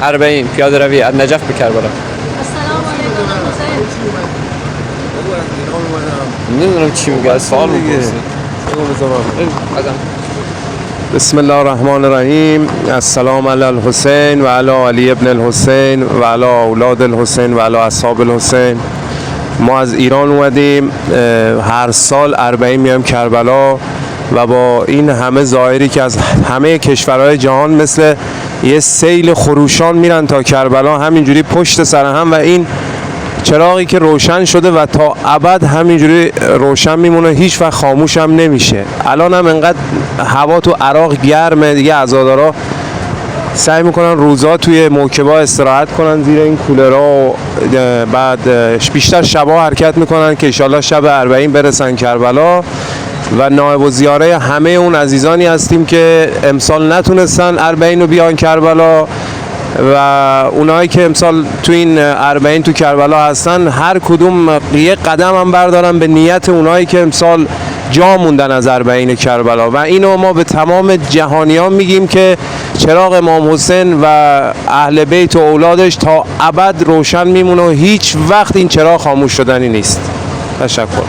40 پیاده روی النجف بكربلاء. السلام علیکم حسین. نمیدونم چی میگه، سوال میگه. بسم الله الرحمن الرحیم. السلام علی الحسین و علی علی ابن الحسین و علی اولاد الحسین و علی اصحاب الحسین. ما از ایران اومدیم، هر سال 40 میایم کربلا و با این همه ظاهری که از همه کشورهای جهان مثل یه سیل خروشان میرن تا کربلا، همینجوری پشت سر هم، و این چراغی که روشن شده و تا ابد همینجوری روشن میمونه، هیچ وقت خاموش هم نمیشه. الان هم انقدر هوا تو عراق گرمه دیگه، عزادارا سعی میکنن روزا توی موکبا استراحت کنن زیر این کولرها و بعد بیشتر شبا حرکت میکنن که انشالله شب 40 برسن کربلا. و نائب الزیاره همه اون عزیزانی هستیم که امسال نتونستن 40 رو بیان کربلا و اونایی که امسال تو این 40 تو کربلا هستن هر کدوم یه قدم هم بردارن به نیت اونایی که امسال جا موندن از 40 کربلا. و اینو ما به تمام جهانیان میگیم که چراغ امام حسین و اهل بیت و اولادش تا ابد روشن میمونه و هیچ وقت این چراغ خاموش شدنی نیست. تشکر.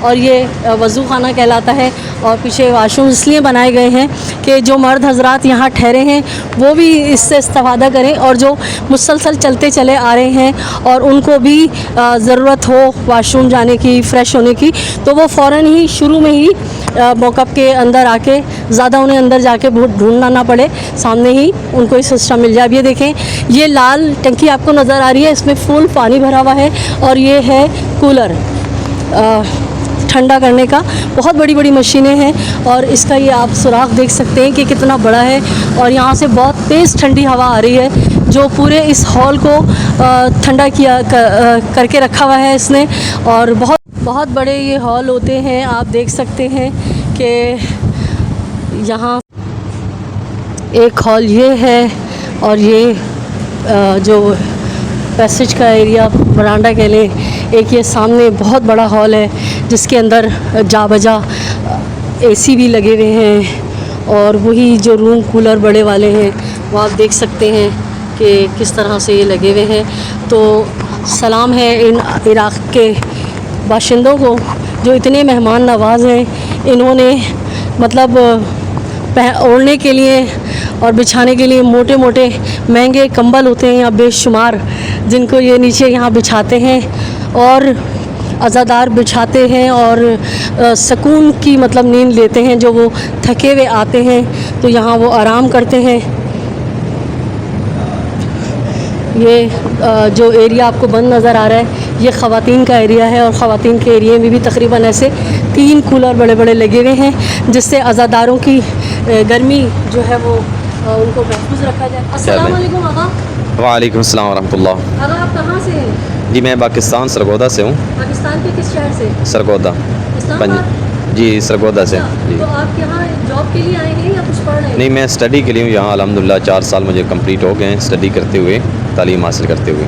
اور یہ وضو خانہ کہلاتا ہے، اور پیچھے واش روم اس لیے بنائے گئے ہیں کہ جو مرد حضرات یہاں ٹھہرے ہیں وہ بھی اس سے استفادہ کریں، اور جو مسلسل چلتے چلے آ رہے ہیں اور ان کو بھی ضرورت ہو واش روم جانے کی، فریش ہونے کی، تو وہ فوراً ہی شروع میں ہی موقف کے اندر آ کے، زیادہ انہیں اندر جا کے ڈھونڈنا نہ پڑے، سامنے ہی ان کو یہ سسٹم مل جائے۔ اب یہ دیکھیں، یہ لال ٹنکی آپ کو نظر آ رہی ہے، اس میں فل پانی بھرا ہوا ہے، اور یہ ہے کولر ٹھنڈا کرنے کا۔ بہت بڑی بڑی مشینیں ہیں، اور اس کا یہ آپ سوراخ دیکھ سکتے ہیں کہ کتنا بڑا ہے، اور یہاں سے بہت تیز ٹھنڈی ہوا آ رہی ہے جو پورے اس ہال کو ٹھنڈا کر کے رکھا ہوا ہے اس نے۔ اور بہت بڑے یہ ہال ہوتے ہیں، آپ دیکھ سکتے ہیں کہ یہاں ایک ہال یہ ہے، اور یہ جو پیسج کا ایریا، برانڈا کہہ لیں، ایک یہ سامنے بہت بڑا ہال ہے جس کے اندر جا بجا اے سی بھی لگے ہوئے ہیں، اور وہی جو روم کولر بڑے والے ہیں وہ آپ دیکھ سکتے ہیں کہ کس طرح سے یہ لگے ہوئے ہیں۔ تو سلام ہے ان عراق کے باشندوں کو جو اتنے مہمان نواز ہیں۔ انہوں نے مطلب اوڑھنے کے لیے اور بچھانے کے لیے موٹے موٹے مہنگے کمبل ہوتے ہیں یہاں بے شمار، جن کو یہ نیچے یہاں بچھاتے ہیں اور عزادار بچھاتے ہیں، اور سکون کی مطلب نیند لیتے ہیں۔ جو وہ تھکے ہوئے آتے ہیں تو یہاں وہ آرام کرتے ہیں۔ یہ جو ایریا آپ کو بند نظر آ رہا ہے یہ خواتین کا ایریا ہے، اور خواتین کے ایریے میں بھی تقریباً ایسے 3 کولر بڑے بڑے لگے ہوئے ہیں جس سے عزاداروں کی گرمی جو ہے وہ ان کو محفوظ رکھا جائے۔ السلام علیکم آقا۔ وعلیکم السلام ورحمۃ اللہ۔ آقا آپ کہاں سے ہیں؟ جی میں پاکستان سرگودا سے ہوں۔ پاکستان کے کس شہر سے؟ سرگودا اسلام آباد؟ جی سرگودا سے جی۔ تو آپ یہاں جاب کے لیے آئے ہیں یا کچھ پڑھ رہے ہیں؟ نہیں میں اسٹڈی کے لیے ہوں یہاں، الحمدللہ 4 سال مجھے کمپلیٹ ہو گئے ہیں اسٹڈی کرتے ہوئے، تعلیم حاصل کرتے ہوئے۔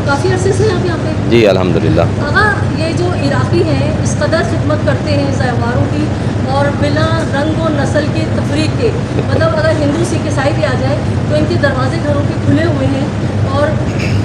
کافی عرصے سے آپ یہاں پہ؟ جی الحمدللہ۔ آقا یہ جو عراقی ہیں اس قدر خدمت کرتے ہیں تہواروں کی، اور بلا رنگ و نسل کے تفریق کے، مطلب اگر ہندو سکھ عیسائی بھی آ جائے تو ان کے دروازے گھروں کے کھلے ہوئے ہیں، اور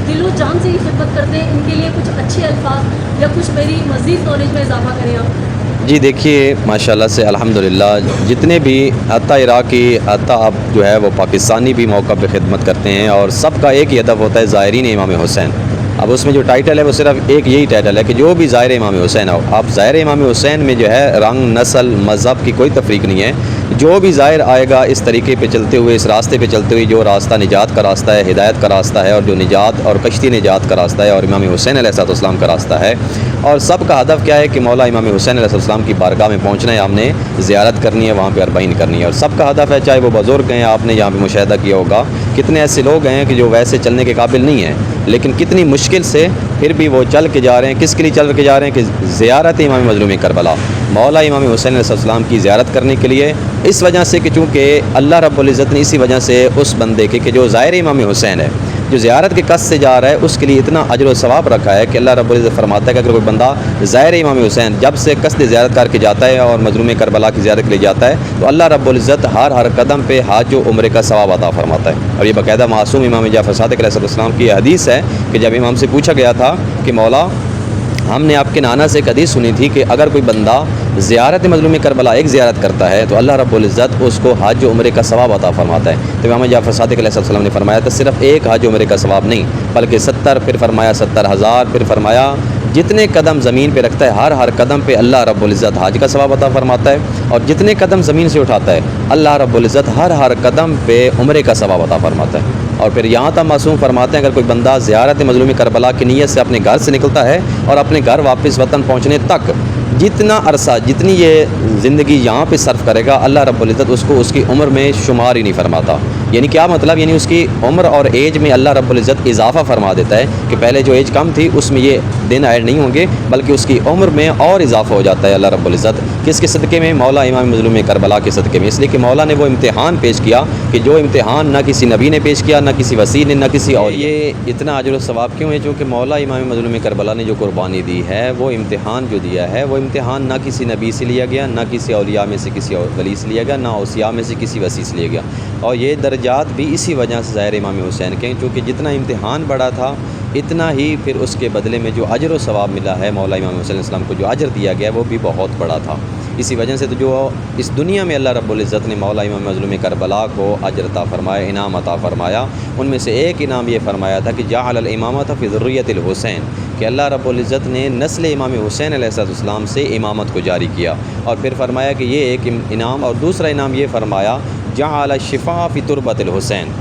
دل و جان سے ہی خدمت کرتے ہیں۔ ان کے لیے کچھ اچھے الفاظ یا کچھ میری مزید نالج میں اضافہ کریں آپ۔ جی دیکھیے ماشاءاللہ سے الحمدللہ جتنے بھی حتیٰ عراقی حتیٰ اب جو ہے وہ پاکستانی بھی موقع پہ خدمت کرتے ہیں، اور سب کا ایک ہی ہدف ہوتا ہے زائرین امام حسین۔ اب اس میں جو ٹائٹل ہے وہ صرف ایک یہی ٹائٹل ہے کہ جو بھی زائر امام حسین ہو، اب زائر امام حسین میں جو ہے رنگ نسل مذہب کی کوئی تفریق نہیں ہے۔ جو بھی زائر آئے گا اس طریقے پہ چلتے ہوئے، اس راستے پہ چلتے ہوئے، جو راستہ نجات کا راستہ ہے، ہدایت کا راستہ ہے، اور جو نجات اور کشتی نجات کا راستہ ہے، اور امام حسین علیہ السلام کا راستہ ہے، اور سب کا ہدف کیا ہے کہ مولا امام حسین علیہ السلام کی بارگاہ میں پہنچنا ہے، ہم نے زیارت کرنی ہے، وہاں پہ اربعین کرنی ہے، اور سب کا ہدف ہے، چاہے وہ بزرگ ہیں، آپ نے یہاں پہ مشاہدہ کیا ہوگا کتنے ایسے لوگ ہیں کہ جو ویسے چلنے کے قابل نہیں ہیں، لیکن کتنی مشکل سے پھر بھی وہ چل کے جا رہے ہیں۔ کس کے لیے چل کے جا رہے ہیں؟ کہ زیارت امام مظلوم کربلا، مولا امام حسین علیہ السلام کی زیارت کرنے کے لیے۔ اس وجہ سے کہ چونکہ اللہ رب العزت نے اسی وجہ سے اس بندے کے کہ جو زائر امام حسین ہے، جو زیارت کے قصد سے جا رہا ہے، اس کے لیے اتنا اجر و ثواب رکھا ہے کہ اللہ رب العزت فرماتا ہے کہ اگر کوئی بندہ زائر امام حسین جب سے قصد زیارت کر کے جاتا ہے اور مظلوم کربلا کی زیارت کے لیے جاتا ہے، تو اللہ رب العزت ہر قدم پہ حج و عمرے کا ثواب عطا فرماتا ہے۔ اور یہ باقاعدہ معصوم امام جعفر صادق علیہ السلام کی حدیث ہے کہ جب امام سے پوچھا گیا تھا کہ مولا ہم نے آپ کے نانا سے ایک حدیث سنی تھی کہ اگر کوئی بندہ زیارت مظلوم کربلا ایک زیارت کرتا ہے تو اللہ رب العزت اس کو حج و عمرے کا ثواب عطا فرماتا ہے۔ تو امام جعفر صادق علیہ السلام نے فرمایا تھا صرف ایک حج و عمرے کا ثواب نہیں بلکہ 70، پھر فرمایا 70,000، پھر فرمایا جتنے قدم زمین پہ رکھتا ہے ہر قدم پہ اللہ رب العزت حج کا ثواب عطا فرماتا ہے، اور جتنے قدم زمین سے اٹھاتا ہے اللہ رب العزت ہر قدم پہ عمرے کا ثواب عطا فرماتا ہے۔ اور پھر یہاں تک معصوم فرماتے ہیں اگر کوئی بندہ زیارت مظلوم کربلا کی نیت سے اپنے گھر سے نکلتا ہے اور اپنے گھر واپس وطن پہنچنے تک جتنا عرصہ جتنی یہ زندگی یہاں پہ صرف کرے گا اللہ رب العزت اس کو اس کی عمر میں شمار ہی نہیں فرماتا۔ یعنی کیا مطلب؟ یعنی اس کی عمر اور ایج میں اللہ رب العزت اضافہ فرما دیتا ہے کہ پہلے جو ایج کم تھی اس میں یہ دن ایڈ نہیں ہوں گے بلکہ اس کی عمر میں اور اضافہ ہو جاتا ہے اللہ رب العزت۔ کس کے صدقے میں؟ مولا امام مظلوم کربلا کے صدقے میں، اس لیے کہ مولا نے وہ امتحان پیش کیا کہ جو امتحان نہ کسی نبی نے پیش کیا، نہ کسی وسیع نے، نہ کسی اور۔ یہ اتنا اجر و ثواب کیوں ہے؟ چونکہ مولا امام مظلوم کربلا نے جو قربانی دی ہے، وہ امتحان جو دیا ہے وہ امتحان نہ کسی نبی سے لیا گیا، نہ کسی اولیاء میں سے کسی ولی سے لیا گیا، نہ اوصیاء میں سے کسی وصی سے لیا گیا، اور یہ درجات بھی اسی وجہ سے ظاہر امام حسین کے، چونکہ جتنا امتحان بڑا تھا اتنا ہی پھر اس کے بدلے میں جو اجر و ثواب ملا ہے، مولا امام حسین علیہ السلام کو جو اجر دیا گیا وہ بھی بہت بڑا تھا۔ اسی وجہ سے تو جو اس دنیا میں اللہ رب العزت نے مولا امام مظلوم کربلا کو اجر عطا فرمایا، انعام عطا فرمایا، ان میں سے ایک انعام یہ فرمایا تھا کہ جعل الامامۃ فی ذریۃ الحسین، کہ اللہ رب العزت نے نسل امام حسین علیہ السلام سے امامت کو جاری کیا، اور پھر فرمایا کہ یہ ایک انعام، اور دوسرا انعام یہ فرمایا جعل الشفاء فی تربۃ الحسین،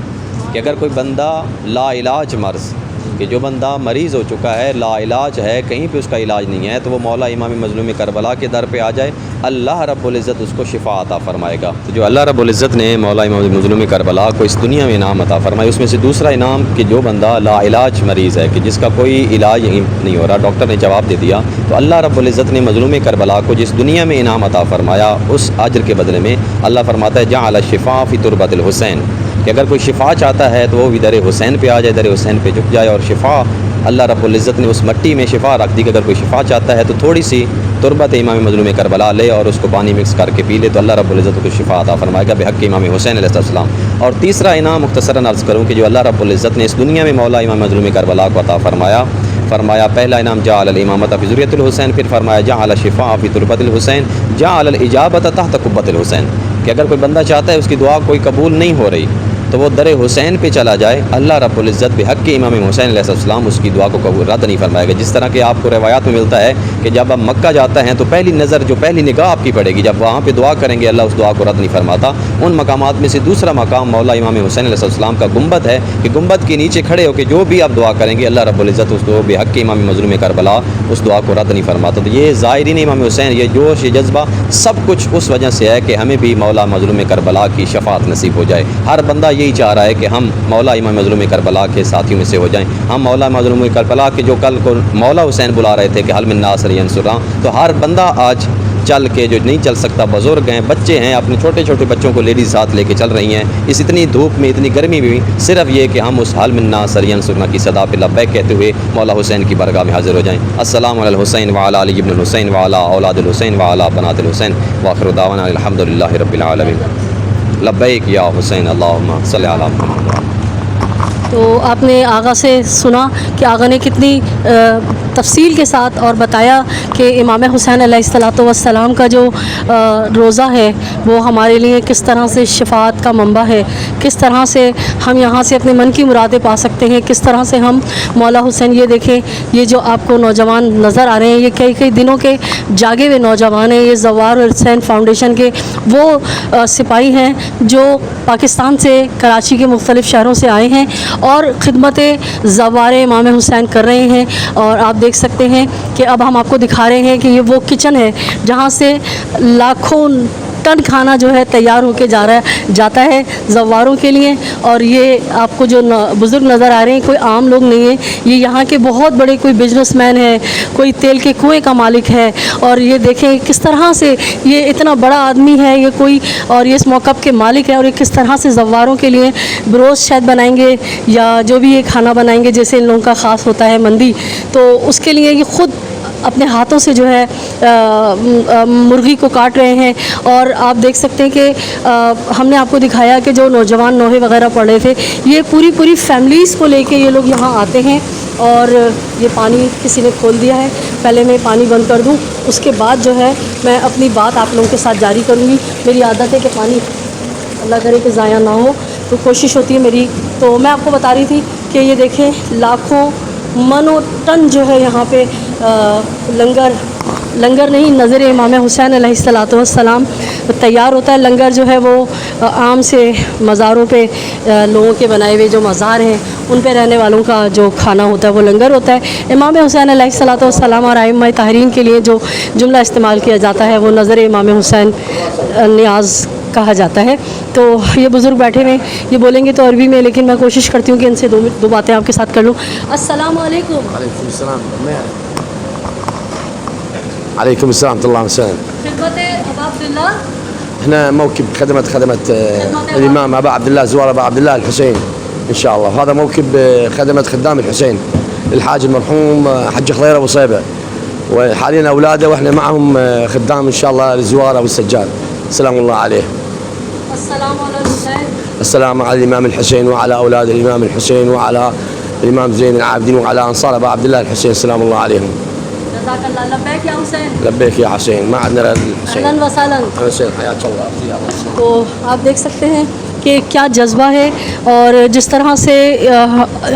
کہ اگر کوئی بندہ لا علاج مرض، کہ جو بندہ مریض ہو چکا ہے، لا علاج ہے، کہیں پہ اس کا علاج نہیں ہے، تو وہ مولا امام مظلوم کربلا کے در پہ آ جائے، اللہ رب العزت اس کو شفا عطا فرمائے گا۔ تو جو اللہ رب العزت نے مولا امام مظلوم کربلا کو اس دنیا میں انعام عطا فرمایا، اس میں سے دوسرا انعام کہ جو بندہ لا علاج مریض ہے، کہ جس کا کوئی علاج نہیں ہو رہا، ڈاکٹر نے جواب دے دیا، تو اللہ رب العزت نے مظلوم کربلا کو جس دنیا میں انعام عطا فرمایا، اس اجر کے بدلے میں اللہ فرماتا ہے جعل الشفاء فی تربۃ الحسین، کہ اگر کوئی شفا چاہتا ہے تو وہ بھی در حسین پہ آ جائے، در حسین پہ جھک جائے، اور شفا اللہ رب العزت نے اس مٹی میں شفا رکھ دی کہ اگر کوئی شفا چاہتا ہے تو تھوڑی سی تربت امام مظلوم کربلا لے اور اس کو پانی مکس کر کے پی لے، تو اللہ رب العزت کو شفا عطا فرمائے گا بحق امام حسین علیہ السلام۔ اور تیسرا انعام مختصراً عرض کروں کہ جو اللہ رب العزت نے اس دنیا میں مولا امام مظلوم کربلا کو عطا فرمایا پہلا انعام جعل الامامۃ فی ذریۃ الحسین، پھر فرمایا جعل الشفاء فی تربۃ الحسین، جعل الاجابۃ تحت قبۃ الحسین، کہ اگر کوئی بندہ چاہتا ہے اس کی دعا کوئی قبول نہیں ہو رہی تو وہ در حسین پہ چلا جائے، اللہ رب العزت بحق امام حسین علیہ السلام اس کی دعا کو قبول رد نہیں فرمائے گا۔ جس طرح کہ آپ کو روایات میں ملتا ہے کہ جب آپ مکہ جاتے ہیں تو پہلی نظر جو پہلی نگاہ آپ کی پڑے گی، جب وہاں پہ دعا کریں گے اللہ اس دعا کو رد نہیں فرماتا۔ ان مقامات میں سے دوسرا مقام مولا امام حسین علیہ السلام کا گنبد ہے، کہ گنبد کے نیچے کھڑے ہو کے جو بھی آپ دعا کریں گے اللہ رب العزت اس کو بحق امام مظلوم کربلا اس دعا کو رد نہیں فرماتا۔ تو یہ زائرین امام حسین، یہ جوش، یہ جذبہ سب کچھ اس وجہ سے ہے کہ ہمیں بھی مولا مظلوم کربلا کی شفاعت نصیب ہو جائے۔ ہر بندہ یہی چاہ رہا ہے کہ ہم مولا امام مظلوم کربلا کے ساتھیوں میں سے ہو جائیں، ہم مولا مظلوم کربلا کے جو کل کو مولا حسین بلا رہے تھے کہ حل من ناصر ینصرہ، تو ہر بندہ آج چل کے جو نہیں چل سکتا، بزرگ ہیں، بچے ہیں، اپنے چھوٹے چھوٹے بچوں کو لیڈیز ساتھ لے کے چل رہی ہیں اس اتنی دھوپ میں، اتنی گرمی میں بھی، صرف یہ کہ ہم اس حل من ناصر ینصرہ کی صدا پہ لبیک کہتے ہوئے مولا حسین کی بارگاہ میں حاضر ہو جائیں۔ السلام علی الحسین وعلی علی ابن الحسین وعلی اولاد الحسین وعلی بنات الحسین، وآخر دعوانا الحمدللہ رب العالمین۔ لبیک یا حسین، اللہم صلی علی محمد۔ تو آپ نے آغا سے سنا کہ آغا نے کتنی تفصیل کے ساتھ اور بتایا کہ امام حسین علیہ الصلوۃ والسلام کا جو روزہ ہے وہ ہمارے لیے کس طرح سے شفاعت کا منبع ہے، کس طرح سے ہم یہاں سے اپنے من کی مرادیں پا سکتے ہیں، کس طرح سے ہم مولا حسین، یہ دیکھیں یہ جو آپ کو نوجوان نظر آ رہے ہیں یہ کئی دنوں کے جاگے ہوئے نوجوان ہیں، یہ زوار حسین فاؤنڈیشن کے وہ سپاہی ہیں جو پاکستان سے، کراچی کے مختلف شہروں سے آئے ہیں اور خدمت زوار امام حسین کر رہے ہیں۔ اور آپ دیکھ سکتے ہیں کہ اب ہم آپ کو دکھا رہے ہیں کہ یہ وہ کچن ہے جہاں سے لاکھوں ٹن کھانا جو ہے تیار ہو کے جاتا ہے زواروں کے لیے۔ اور یہ آپ کو جو بزرگ نظر آ رہے ہیں کوئی عام لوگ نہیں ہیں، یہ یہاں کے بہت بڑے کوئی بزنس مین ہے، کوئی تیل کے کنویں کا مالک ہے، اور یہ دیکھیں کس طرح سے یہ اتنا بڑا آدمی ہے یہ کوئی، اور یہ اس موقف کے مالک ہے، اور یہ کس طرح سے زواروں کے لیے بروز شاید بنائیں گے یا جو بھی یہ کھانا بنائیں گے جیسے ان لوگوں کا خاص ہوتا ہے مندی، تو اس کے لیے یہ خود اپنے ہاتھوں سے جو ہے مرغی کو کاٹ رہے ہیں۔ اور آپ دیکھ سکتے ہیں کہ ہم نے آپ کو دکھایا کہ جو نوجوان نوحے وغیرہ پڑھ رہے تھے، یہ پوری فیملیز کو لے کے یہ لوگ یہاں آتے ہیں۔ اور یہ پانی کسی نے کھول دیا ہے، پہلے میں پانی بند کر دوں، اس کے بعد جو ہے میں اپنی بات آپ لوگوں کے ساتھ جاری کروں گی۔ میری عادت ہے کہ پانی اللہ کرے کہ ضائع نہ ہو، تو کوشش ہوتی ہے میری۔ تو میں آپ کو بتا رہی تھی کہ یہ دیکھیں لاکھوں من و ٹن جو ہے یہاں پہ لنگر نہیں، نظر امام حسین علیہ الصلوۃ والسلام تیار ہوتا ہے۔ لنگر جو ہے وہ عام سے مزاروں پہ لوگوں کے بنائے ہوئے جو مزار ہیں ان پہ رہنے والوں کا جو کھانا ہوتا ہے وہ لنگر ہوتا ہے۔ امام حسین علیہ الصلوۃ والسلام اور ائمہ طاہرین کے لیے جو جملہ استعمال کیا جاتا ہے وہ نظر امام حسین نیاز کہا جاتا ہے۔ تو یہ بزرگ بیٹھے ہوئے یہ بولیں گے تو عربی میں، لیکن میں کوشش کرتی ہوں کہ ان سے دو باتیں آپ کے ساتھ کر لوں۔ السلام علیکم۔ وعليكم السلام. عليكم السلام ورحمة الله وسلم. خدمت ابا عبداللہ، احنا موكب خدمة الإمام أبا عبد الله زوار أبا عبد الله الحسين إن شاء الله. هذا موكب خدمة خدام الحسين الحاج المرحوم حج خضير أبو صيبة. وحاليا أولاده وإحنا معهم خدام إن شاء الله الزوارة والسجاد. سلام الله عليه. السلام على الإمام الحسين وعلى أولاد الإمام الحسين وعلى الإمام زين العابدين وعلى أنصار أبا عبد الله الحسين. سلام الله عليهم. لبیک یا حسین. لبيك يا حسين. ما عندنا الحسين. اهلا وسهلا. حسين حياك الله. تو آپ دیکھ سکتے ہیں کہ کیا جذبہ ہے اور جس طرح سے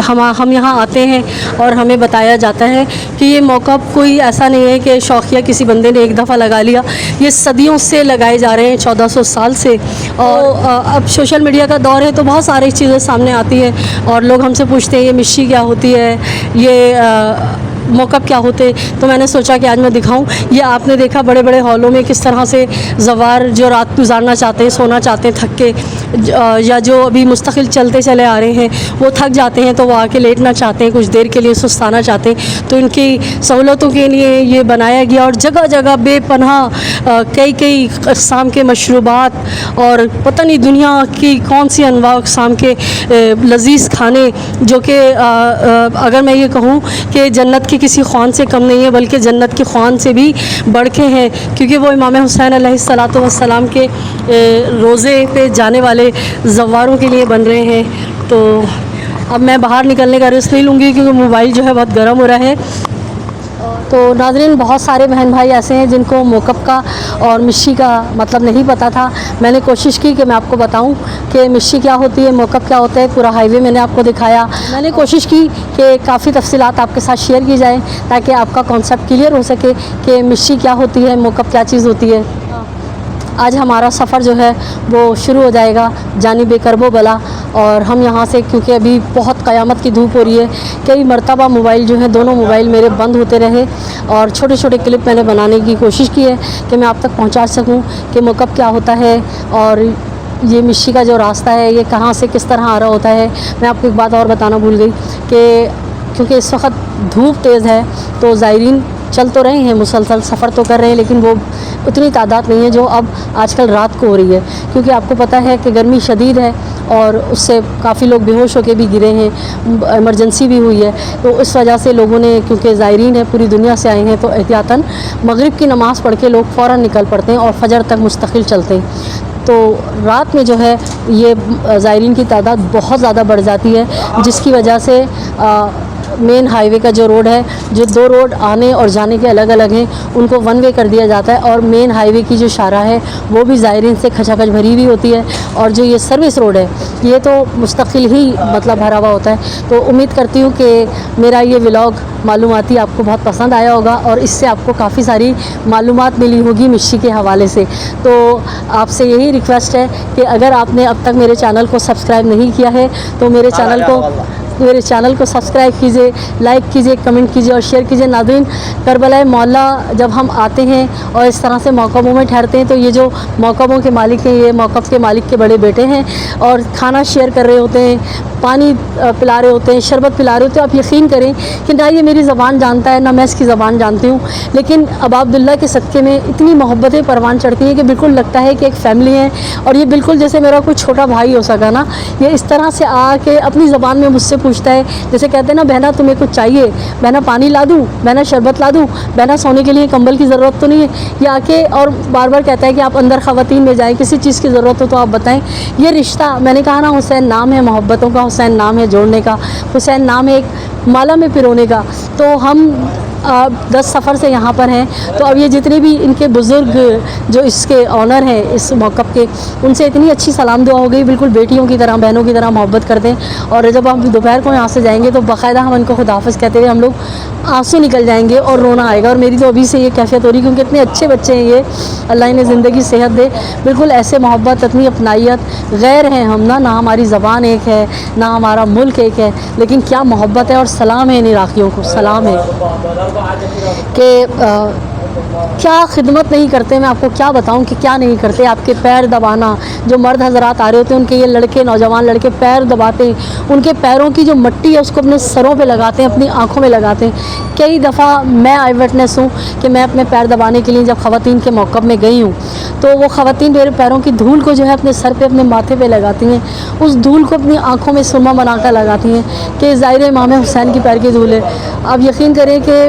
ہم یہاں آتے ہیں اور ہمیں بتایا جاتا ہے کہ یہ موقف کوئی ایسا نہیں ہے کہ شوقیہ کسی بندے نے ایک دفعہ لگا لیا. یہ صدیوں سے لگائے جا رہے ہیں, 1400 سال سے. اور اب سوشل میڈیا کا دور ہے تو بہت ساری چیزیں سامنے آتی ہیں اور لوگ ہم سے پوچھتے ہیں یہ مشی کیا ہوتی ہے, یہ موقف کیا ہوتے. تو میں نے سوچا کہ آج میں دکھاؤں. یہ آپ نے دیکھا بڑے بڑے ہالوں میں کس طرح سے زوار جو رات گزارنا چاہتے ہیں, سونا چاہتے ہیں تھک کے, یا جو ابھی مستقل چلتے چلے آ رہے ہیں وہ تھک جاتے ہیں تو وہ آ کے لیٹنا چاہتے ہیں, کچھ دیر کے لیے سستانا چاہتے ہیں. تو ان کی سہولتوں کے لیے یہ بنایا گیا اور جگہ جگہ بے پناہ کئی اقسام کے مشروبات اور پتہ نہیں دنیا کی کون سی انواع اقسام کے لذیذ کھانے, جو کہ اگر میں یہ کہوں کہ جنت کی کسی خوان سے کم نہیں ہے بلکہ جنت کی خوان سے بھی بڑھ کے ہیں, کیونکہ وہ امام حسین علیہ الصلاۃ والسلام کے روزے پہ جانے والے زواروں کے لیے بن رہے ہیں. تو اب میں باہر نکلنے کا رسک نہیں لوں گی کیونکہ موبائل جو ہے بہت گرم ہو رہا ہے. تو ناظرین, بہت سارے بہن بھائی ایسے ہیں جن کو موقف کا اور مشی کا مطلب نہیں پتہ تھا. میں نے کوشش کی کہ میں آپ کو بتاؤں کہ مشی کیا ہوتی ہے, موقف کیا ہوتا ہے. پورا ہائی وے میں نے آپ کو دکھایا. میں نے کوشش کی کہ کافی تفصیلات آپ کے ساتھ شیئر کی جائیں تاکہ آپ کا کانسیپٹ کلیئر ہو سکے کہ مشی کیا ہوتی ہے, موقف کیا چیز ہوتی ہے. آج ہمارا سفر جو ہے وہ شروع ہو جائے گا جانب کرب و بلا. اور ہم یہاں سے, کیونکہ ابھی بہت قیامت کی دھوپ ہو رہی ہے, کئی مرتبہ موبائل جو ہیں دونوں موبائل میرے بند ہوتے رہے اور چھوٹے چھوٹے کلپ میں نے بنانے کی کوشش کی ہے کہ میں آپ تک پہنچا سکوں کہ موقف کیا ہوتا ہے اور یہ مشی کا جو راستہ ہے یہ کہاں سے کس طرح آ رہا ہوتا ہے. میں آپ کو ایک بات اور بتانا بھول گئی کہ کیونکہ اس وقت دھوپ تیز ہے تو زائرین چل تو رہے ہیں, مسلسل سفر تو کر رہے ہیں, لیکن وہ اتنی تعداد نہیں ہے جو اب آج کل رات کو ہو رہی ہے, کیونکہ آپ کو پتہ ہے کہ گرمی شدید ہے اور اس سے کافی لوگ بے ہوش ہو کے بھی گرے ہیں, ایمرجنسی بھی ہوئی ہے. تو اس وجہ سے لوگوں نے, کیونکہ زائرین ہیں پوری دنیا سے آئے ہیں, تو احتیاطاً مغرب کی نماز پڑھ کے لوگ فوراً نکل پڑتے ہیں اور فجر تک مستقل چلتے ہیں. تو رات میں جو ہے یہ زائرین کی تعداد بہت زیادہ بڑھ جاتی ہے, جس کی وجہ سے مین ہائی وے کا جو روڈ ہے, جو 2 روڈ آنے اور جانے کے الگ الگ ہیں, ان کو 1 وے کر دیا جاتا ہے. اور مین ہائی وے کی جو شاہراہ ہے وہ بھی زائرین سے کھچا کھچ بھری ہوئی ہوتی ہے. اور جو یہ سروس روڈ ہے یہ تو مستقل ہی مطلب بھرا ہوا ہوتا ہے. تو امید کرتی ہوں کہ میرا یہ ولاگ معلوماتی آپ کو بہت پسند آیا ہوگا اور اس سے آپ کو کافی ساری معلومات ملی ہوگی مشی کے حوالے سے. تو آپ سے یہی ریکویسٹ ہے کہ اگر آپ نے اب تک میرے چینل کو سبسکرائب نہیں کیا ہے تو میرے چینل کو سبسکرائب کیجئے, لائک کیجئے, کمنٹ کیجئے اور شیئر کیجئے. ناظرین, کربلا معلیٰ جب ہم آتے ہیں اور اس طرح سے موقفوں میں ٹھہرتے ہیں تو یہ جو موقفوں کے مالک ہیں یہ موقف کے مالک کے بڑے بیٹے ہیں اور کھانا شیئر کر رہے ہوتے ہیں, پانی پلا رہے ہوتے ہیں, شربت پلا رہے ہوتے ہیں. آپ یقین کریں کہ نہ یہ میری زبان جانتا ہے نہ میں اس کی زبان جانتی ہوں, لیکن ابا عبداللہ کے صدقے میں اتنی محبتیں پروان چڑھتی ہیں کہ بالکل لگتا ہے کہ ایک فیملی ہے اور یہ بالکل جیسے میرا کوئی چھوٹا بھائی ہو سکا نا. یہ اس طرح سے آ کے اپنی زبان میں مجھ سے پوچھتا ہے, جیسے کہتے ہیں نا بہنا تمہیں کچھ چاہیے, بہنا پانی لا دوں, بہنا شربت لا دوں, بہنا سونے کے لیے کمبل کی ضرورت تو نہیں ہے. یہ آ کے اور بار بار کہتا ہے کہ آپ اندر خواتین میں جائیں, کسی چیز کی ضرورت ہو تو آپ بتائیں. یہ رشتہ, میں نے کہا نا حسین نام ہے محبتوں کا, حسین نام ہے جوڑنے کا, حسین نام ہے ایک مالا میں پرونے کا. تو ہم 10 سفر سے یہاں پر ہیں. تو اب یہ جتنے بھی ان کے بزرگ جو اس کے آنر ہیں اس موقف کے, ان سے اتنی اچھی سلام دعا ہو گئی, بالکل بیٹیوں کی طرح بہنوں کی طرح محبت کرتے ہیں. اور جب ہم دوپہر کو یہاں سے جائیں گے تو باقاعدہ ہم ان کو خداحافظ کہتے ہوئے ہم لوگ آنسو نکل جائیں گے اور رونا آئے گا. اور میری تو ابھی سے یہ کیفیت ہو رہی کیونکہ اتنے اچھے بچے ہیں یہ, اللہ انہیں زندگی صحت دے. بالکل ایسے محبت, اتنی اپنائیت, غیر ہیں ہم نہ ہماری زبان ایک ہے نہ ہمارا ملک ایک ہے, لیکن کیا محبت ہے. اور سلام ہے ان عراقیوں کو, سلام ہے کہ کیا خدمت نہیں کرتے. میں آپ کو کیا بتاؤں کہ کیا نہیں کرتے. آپ کے پیر دبانا, جو مرد حضرات آ رہے ہوتے ہیں ان کے یہ لڑکے, نوجوان لڑکے پیر دباتے ہیں, ان کے پیروں کی جو مٹی ہے اس کو اپنے سروں پہ لگاتے ہیں, اپنی آنکھوں میں لگاتے ہیں. کئی دفعہ میں آئی وٹنس ہوں کہ میں اپنے پیر دبانے کے لیے جب خواتین کے موقف میں گئی ہوں تو وہ خواتین میرے پیروں کی دھول کو جو ہے اپنے سر پہ, اپنے ماتھے پہ لگاتی ہیں, اس دھول کو اپنی آنکھوں میں سرما بنا کر لگاتی ہیں کہ ظاہر امام حسین کی پیر کی دھول ہے. آپ یقین کریں کہ